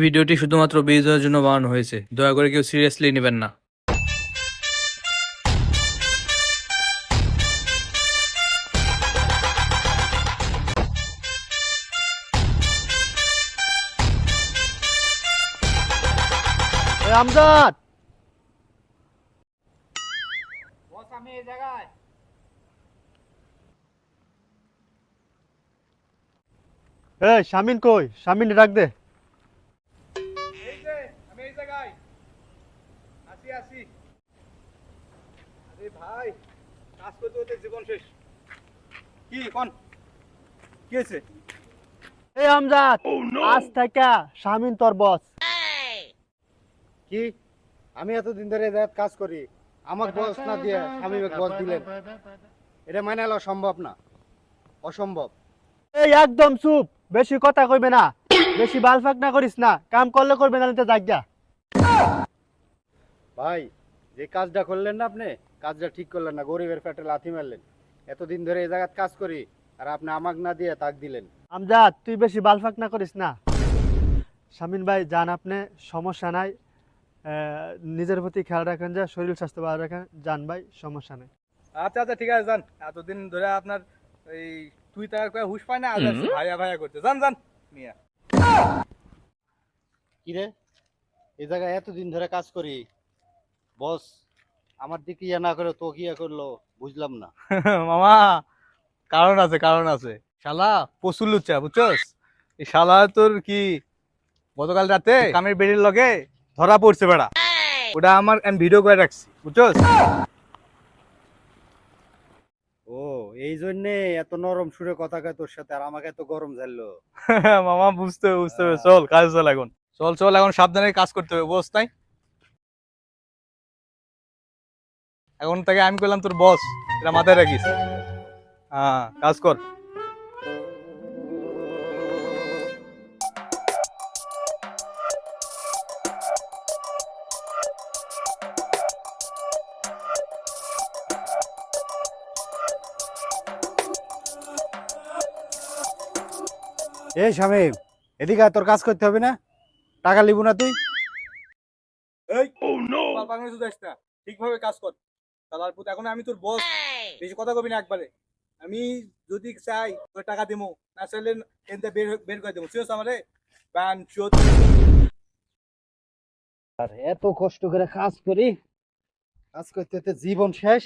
ভিডিওটি শুধুমাত্র বিনোদনের জন্য বানানো হয়েছে, দয়া করে কেউ সিরিয়াসলি নেবেন না। আমজাদ, আমি এই জায়গায় শামিন কই? শামিন ডাক দে। এই যে আমি এই জায়গায় আসি। আরে ভাই, কাজ করতে করতে জীবন শেষ। কি কোন কি হয়েছে? আমজাদ, আজ থেকে শামিন তোর বস। কি আমি এতদিন ধরে এই জায়গায় কাজ করি, আমাকে বস না দিয়ে স্বামীকে বস দিলেন? এটা মানে হলো সম্ভব না, অসম্ভব। একদম চুপ, বেশি কথা কইবে না, বেশি বালফাক না করিস না, কাম করলে করবে না নিতে জায়গা। ভাই, যে কাজটা করলেন না আপনি, কাজটা ঠিক করলেন না, গরিবের পেটে লাথি মারলেন। এতদিন ধরে এই জায়গায় কাজ করি আর আপনি আমাকে না দিয়ে তাক দিলেন। আমজাদ, তুই বেশি বালফাক না করিস না। শামিন ভাই যান, আপনি সমস্যা নাই। নিজের প্রতি খেয়াল রাখেন, যে শরীর স্বাস্থ্য ভালো রাখেন। যান ভাই, সমস্যা নেই। আচ্ছা ঠিক আছে, যান। এতদিন ধরে আপনার এই তুই তার কয়ে হুশ পায় না, আজ আসছে ভাইয়া ভাইয়া করতে। যান মিয়া। কিরে, এই জায়গায় এতদিন ধরে কাজ করি, বস আমার দিকে ইয়ে না করে তো কি ইয়ে করলো বুঝলাম না। মামা, কারণ আছে। শালা প্রচুর লুচ্চা, বুঝছস? এই শালা তোর কি গতকাল রাতে কামের বেড়ির লগে ধরা পড়ছে বেড়া। ওটা আমার আমি ভিডিও করে রাখছি, বুঝছস? ও, এই জন্যে এত নরম সুরে কথা কয় তোর সাথে, আর আমাকে এত গরম ঝাড়লো। মামা বুঝতে হবে। চল কাজ চল এখন, চল এখন সাবধানে কাজ করতে হবে, বস নাই? এখন থেকে আমি করলাম তোর বস, এটা মাথায় রাখিস। হ্যাঁ, কাজ কর। এই শামীম, এদিকে আয়, তোর কাজ করতে হবে না? টাকা লিবু না তুই? এই পাগলামি শুধু আসিস না, ঠিকভাবে কাজ কর। তালার পুত, এখন আমি তোর বস, বেশি কথা কবি না একবারে। আমি যদি চাই তোর টাকা দিমু, না চাইলে এনতে বের করে দেবো। চিওস আমারে বান চোদ। আর এত কষ্ট করে কাজ করি, কাজ করতে করতে জীবন শেষ,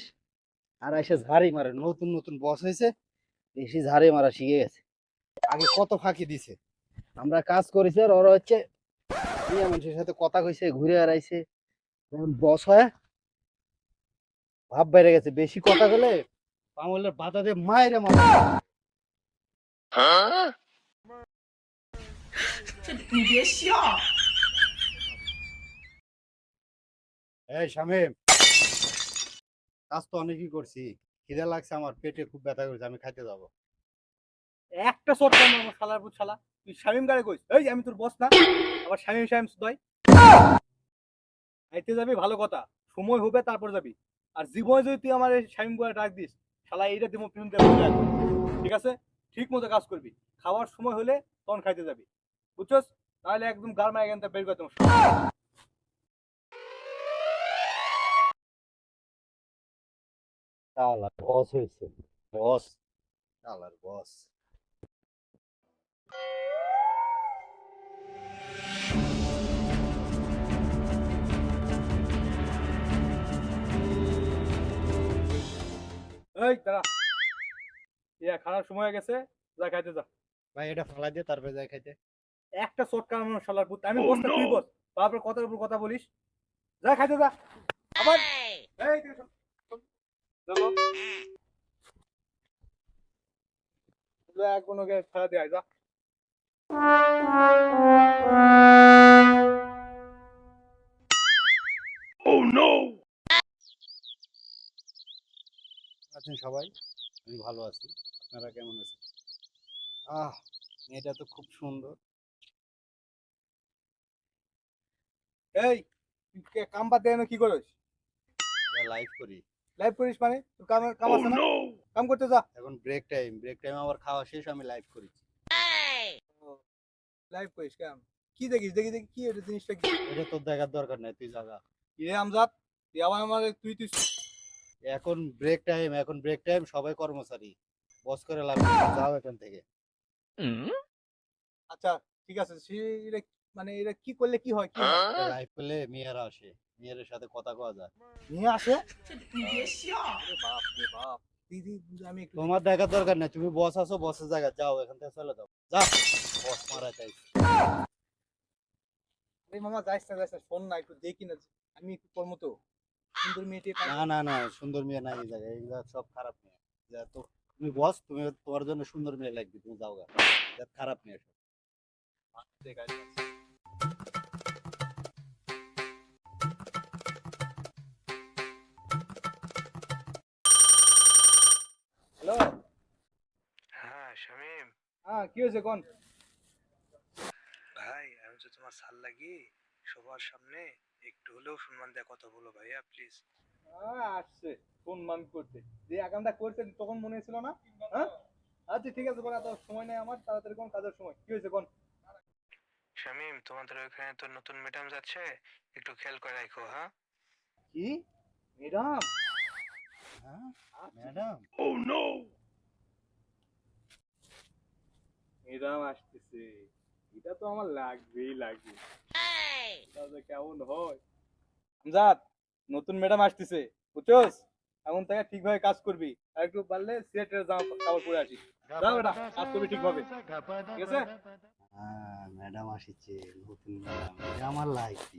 আর এসে ঝাড়ি মারে। নতুন নতুন বস হয়েছে, বেশি ঝাড়ি মারা শিখে গেছে। আগে কত ফাঁকি দিছে, আমরা কাজ করেছি আর ওরা হচ্ছে মেয়ে মানুষের সাথে কথা কইছে, ঘুরে বেড়াইছে। এখন বস হয়, ভাব বেড়ে গেছে। বেশি কথা বলে পামলের বাধা দিয়ে মায়ের মাথা। এই শামীম, কাজ তো অনেকই করছি, খিদে লাগছে, আমার পেটে খুব ব্যথা করছে, আমি খাইতে যাবো। একটা শট কর আমার শালার পুত শালা। তুই শামিম গারে কইস, এই আমি তোর বস না? আবার শামিম শুধাই। আইতে যাবি ভালো কথা, সময় হবে তারপর যাবি। আর জীবনে যদি তুই আমার এই শামিম করে ডাক দিস, শালা এইটা দিমো পিছন দিয়ে বলে রাখবি। ঠিক আছে? ঠিক মতো কাজ করবি। খাওয়ার সময় হলে তখন খাইতে যাবি, বুঝছস? তাহলে একদম গার মায় এখান থেকে বের করে দেবো। শালার বস হয়েছে, বস, শালার বস। এই দাঁড়া, ইয়া খাওয়ার সময় হয়ে গেছে, যা খাইতে যা। ভাই, এটা ফালাই দিয়ে তারপরে যাই খাইতে। একটা শট কামানো শালার পুত, আমি বস না তুই বস, তারপর কথার উপর কথা বলিস। যা খাইতে যা। আবার এই তুই শোন, শোন, চলো যা, কোনো খেলা দিয়ে আয়, যা। আছেন সবাই? আমি ভালো আছি, আপনারা কেমন আছেন? মেয়েটা তো খুব সুন্দর। এই কাম বাদ দিয়ে কি করিস? লাইভ করি। লাইভ করিস মানে তোর কাম কাম আছে না? কাম করতে যা। এখন ব্রেক টাইম, ব্রেক টাইম আবার খাওয়া শেষ, আমি লাইভ করি। লাইভ করিস কাম? কি দেখিস? দেখি দেখি কি এটা জিনিসটা কি? এটা তোর দেখার দরকার নাই, তুই জাগা। কি রে আমজাদ, তুই আবার আমার তুই এখন ব্রেক টাইম, সবাই কর্মচারী, বস করে লাভ নেই, যাও এখান থেকে। আচ্ছা ঠিক আছে, এটা মানে এটা কি করলে কি হয়? কি হয়? রাইফেলে মেয়েরা আসে, মেয়েদের সাথে কথা কওয়া যায়। নিয়ে আসে? আরে বাপ রে বাপ, দিদি আমি একটু তোমার দেখার দরকার নাই, তুমি বস আছো, বসের জায়গা যাও, এখান থেকে চলে যাও, যা। বস মারা চাই। এই মামা যাইস না, শোন না একটু দেখি না, আমি একটু কর্ম তো সুন্দর মেয়েটি না না না, সুন্দর মেয়ে নাই এই জায়গায়, এইগুলা সব খারাপ মেয়ে। যা তো, তুমি বস, তুমি, তোমার জন্য সুন্দর মেয়ে লাগবে, তুমি যাও গা। যা খারাপ মেয়ে সব। হ্যালো। হ্যাঁ শামিম হ্যাঁ কি হয়েছে কোন? ভাই, আমি তো তোমার সাল লাগি সবার সামনে একটু হলেও সম্মান দেয়া কথা বলো ভাইয়া প্লিজ। আসছে সম্মান করতে, যে আগামটা করছে তখন মনে ছিল না? হ্যাঁ আচ্ছা ঠিক আছে, বলা তো সময় নেই আমার, তাড়াতাড়ি কোন কাজের সময়, কি হয়েছে কোন? শামিম, তোমাদের ওখানে তো নতুন ম্যাডাম যাচ্ছে, একটু খেয়াল করে রাখো। হ্যাঁ কি ম্যাডাম? হ্যাঁ ম্যাডাম, ম্যাডাম আসতেছে, এটা তো আমার লাগবে, এটা যে কেমন হয়। আমজাদ, নতুন ম্যাডাম আসতেছে বুঝছস, এখন থেকে ঠিকভাবে কাজ করবি, আর একটু পারলে সিলেটের জামা কাপড় পরে আসিস। যা বেটা, কাজ করবি ঠিকভাবে, ঠিক আছে? হ্যাঁ ম্যাডাম আসিছে, নতুন ম্যাডাম, এটা আমার লাগবে।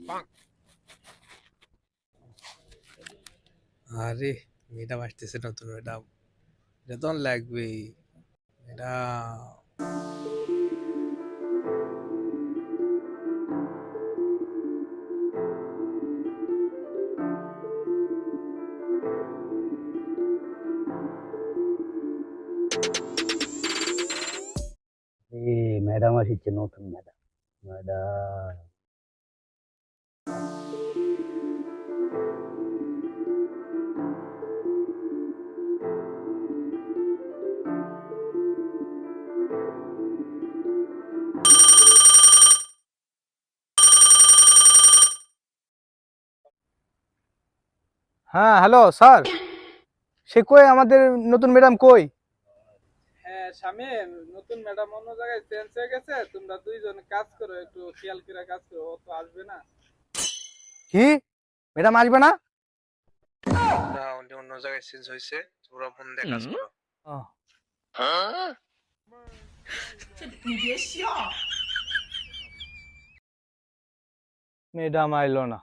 আরে, ম্যাডাম আসতেছে, নতুন ম্যাডাম, এটা তো আমার লাগবেই। ম্যাডাম ম্যাডাম আসিছে, নতুন ম্যাডাম, ম্যাডাম। হ্যাঁ হ্যালো স্যার, সে কই আমাদের নতুন ম্যাডাম কই? হ্যাঁ শামিম, নতুন ম্যাডাম অন্য জায়গায় চেঞ্জ হয়ে গেছে, তোমরা দুইজন কাজ করো, একটু খেয়াল করে কাজ করো, ও তো আসবে না। কি ম্যাডাম আসবে না? না, উনি অন্য জায়গায় চেঞ্জ হয়েছে, তোমরা মন দিয়ে কাজ করো। ম্যাডাম আইলো না।